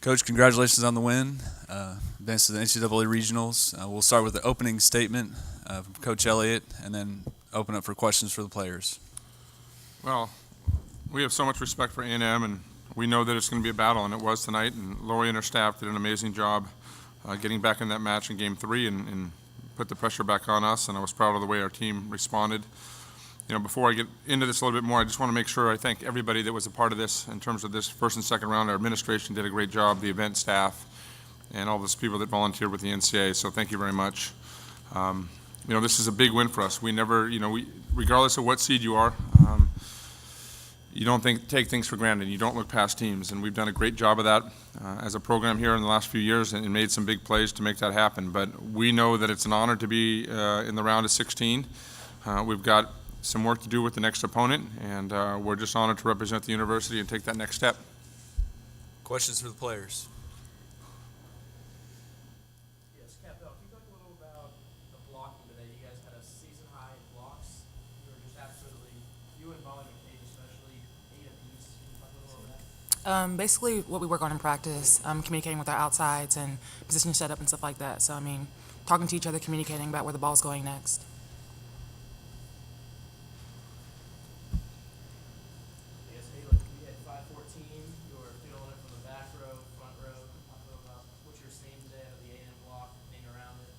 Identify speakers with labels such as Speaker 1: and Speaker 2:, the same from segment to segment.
Speaker 1: Coach, congratulations on the win. Advanced to the NCAA regionals. We'll start with the opening statement from Coach Elliott, and then open up for questions for the players.
Speaker 2: Well, we have so much respect for A&M, and we know that it's going to be a battle, and it was tonight. And Lori and her staff did an amazing job getting back in that match in Game 3 and put the pressure back on us. And I was proud of the way our team responded. You know, before I get into this a little bit more, I just want to make sure I thank everybody that was a part of this in terms of this first and second round. Our administration did a great job, the event staff, and all those people that volunteered with the NCAA. So thank you very much. You know, this is a big win for us. We never, you know, regardless of what seed you are, you don't take things for granted. You don't look past teams, and we've done a great job of that as a program here in the last few years, and made some big plays to make that happen. But we know that it's an honor to be in the round of 16. We've got some work to do with the next opponent, and we're just honored to represent the university and take that next step.
Speaker 1: Questions for the players?
Speaker 3: Yes, Capel, can you talk a little about the blocking today? You guys had a season-high blocks. You were just absolutely, you and Molly McCabe especially, 8 apiece. Can you talk a little about that?
Speaker 4: Basically, what we work on in practice, communicating with our outsides and position setup and stuff like that. So, I mean, talking to each other, communicating about where the ball's going next.
Speaker 3: I guess, Haley, you had 514. You were feeling it from the back row, front row. Talk a little about what you're seeing today out of the A&M block, being around it.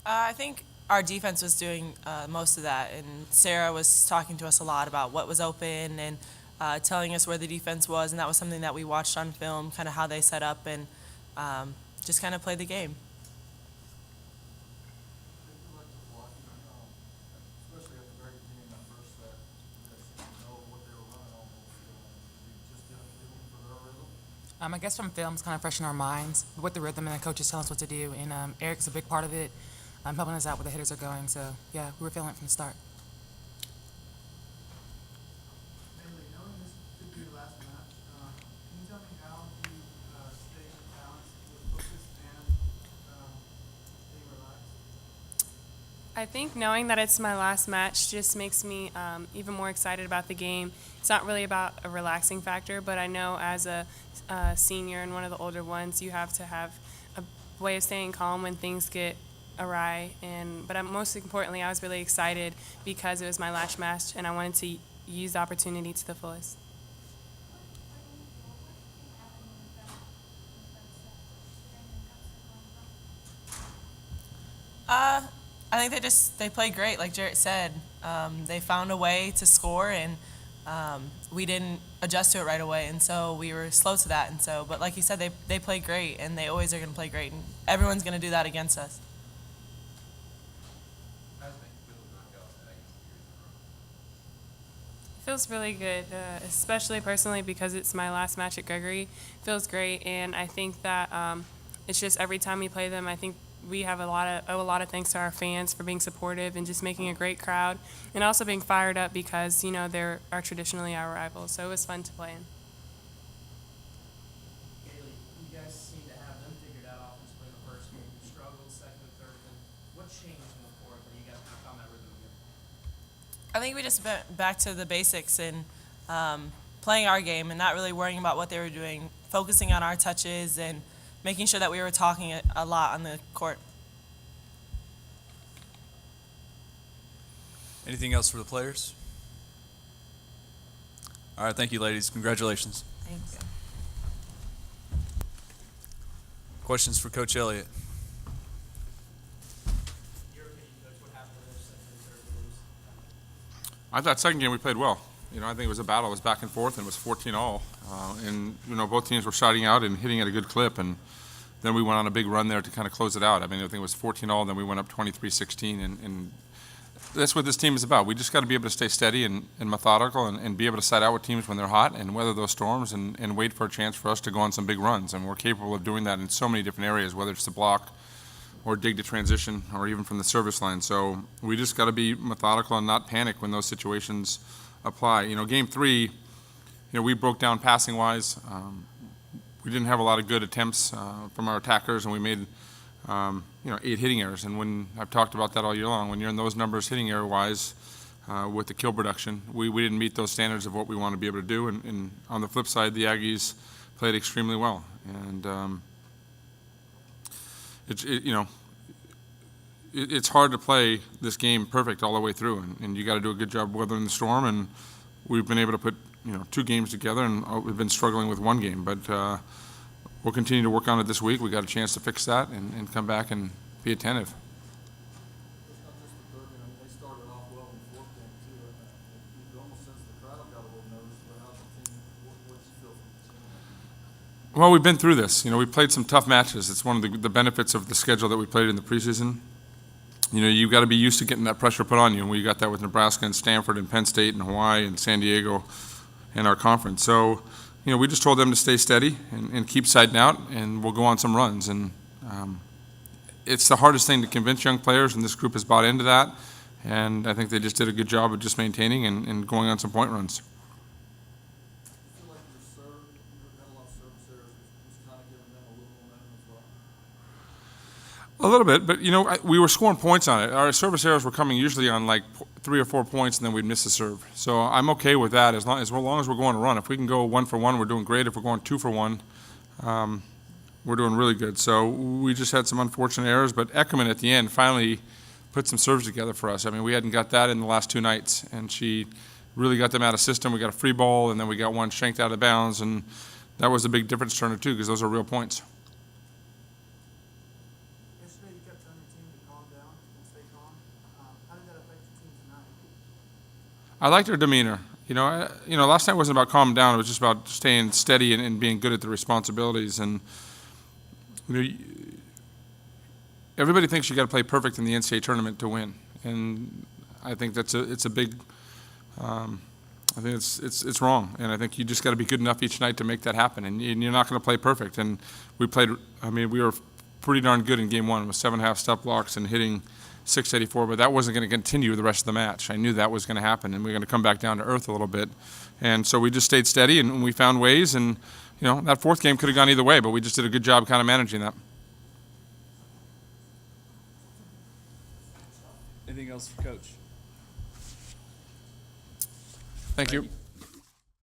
Speaker 5: I think our defense was doing most of that, and Sarah was talking to us a lot about what was open and telling us where the defense was, and that was something that we watched on film, kind of how they set up and just kind of played the game.
Speaker 4: I guess from film, it's kind of fresh in our minds with the rhythm and the coaches telling us what to do. And Eric's a big part of it, helping us out where the hitters are going. So, yeah, we were feeling it from the start.
Speaker 6: Bailey, knowing this could be your last match, can you tell me how you stay balanced with focus and stay relaxed?
Speaker 7: I think knowing that it's my last match just makes me even more excited about the game. It's not really about a relaxing factor, but I know as a senior and one of the older ones, you have to have a way of staying calm when things get awry. But most importantly, I was really excited because it was my last match, and I wanted to use the opportunity to the fullest.
Speaker 5: I think they played great, like Jarrett said. They found a way to score, and we didn't adjust to it right away, and so we were slow to that. And so, but like you said, they played great, and they always are going to play great, and everyone's going to do that against us.
Speaker 7: It feels really good, especially personally because it's my last match at Gregory. It feels great, and I think that it's just every time we play them, I think we have owe a lot of thanks to our fans for being supportive and just making a great crowd, and also being fired up because, you know, they're traditionally our rivals. So it was fun to play in.
Speaker 3: Haley, you guys seem to have them figured out offensively in the first game. You struggled second and third. And what changed in the fourth when you guys kind of found that rhythm again?
Speaker 5: I think we just went back to the basics and playing our game and not really worrying about what they were doing, focusing on our touches and making sure that we were talking a lot on the court.
Speaker 1: Anything else for the players? All right, thank you, ladies. Congratulations.
Speaker 5: Thanks.
Speaker 1: Questions for Coach Elliott?
Speaker 3: Your opinion, Coach, what happened to those second and third lose?
Speaker 2: I thought second game we played well. You know, I think it was a battle. It was back and forth, and it was 14-all. And, you know, both teams were shouting out and hitting at a good clip, and then we went on a big run there to kind of close it out. I mean, I think it was 14-all, and then we went up 23-16, and that's what this team is about. We just got to be able to stay steady and methodical and be able to side out with teams when they're hot and weather those storms and wait for a chance for us to go on some big runs. And we're capable of doing that in so many different areas, whether it's the block or dig to transition or even from the service line. So we just got to be methodical and not panic when those situations apply. You know, game 3, you know, we broke down passing-wise. We didn't have a lot of good attempts from our attackers, and we made, 8 hitting errors. And when I've talked about that all year long, when you're in those numbers hitting error-wise with the kill production, we didn't meet those standards of what we want to be able to do. And on the flip side, the Aggies played extremely well. And it's hard to play this game perfect all the way through, and you got to do a good job weathering the storm. And we've been able to put 2 games together, and we've been struggling with 1 game. But we'll continue to work on it this week. We got a chance to fix that and come back and be attentive.
Speaker 6: It's not just the third game. I mean, they started off well in the fourth game too. You almost sense the crowd got a little nervous. But how's the team? What did you feel from the team?
Speaker 2: Well, we've been through this. We played some tough matches. It's one of the benefits of the schedule that we played in the preseason. You've got to be used to getting that pressure put on you, and we got that with Nebraska and Stanford and Penn State and Hawaii and San Diego in our conference. So, we just told them to stay steady and keep siding out, and we'll go on some runs. And it's the hardest thing to convince young players, and this group has bought into that. And I think they just did a good job of just maintaining and going on some point runs.
Speaker 6: I feel like your serve, you had a lot of service errors, was kind of giving them a little momentum as well.
Speaker 2: A little bit, but we were scoring points on it. Our service errors were coming usually on like 3 or 4 points, and then we'd miss the serve. So I'm okay with that as long as we're going to run. If we can go 1 for 1, we're doing great. If we're going 2 for 1, we're doing really good. So we just had some unfortunate errors, but Eckerman at the end finally put some serves together for us. I mean, we hadn't got that in the last 2 nights, and she really got them out of system. We got a free ball, and then we got one shanked out of bounds, and that was a big difference turner too, because those are real points.
Speaker 6: Yesterday, you kept telling your team to calm down and stay calm. How did that affect your team tonight?
Speaker 2: I liked her demeanor. Last night wasn't about calming down. It was just about staying steady and being good at the responsibilities. And everybody thinks you got to play perfect in the NCAA tournament to win, and I think it's a big. I think it's wrong, and I think you just got to be good enough each night to make that happen. And you're not going to play perfect. And we played. We were pretty darn good in game 1 with 7.5 step blocks and hitting 684, but that wasn't going to continue the rest of the match. I knew that was going to happen, and we were going to come back down to earth a little bit. And so we just stayed steady, and we found ways. And that 4th game could have gone either way, but we just did a good job kind of managing that.
Speaker 1: Anything else for Coach?
Speaker 2: Thank you.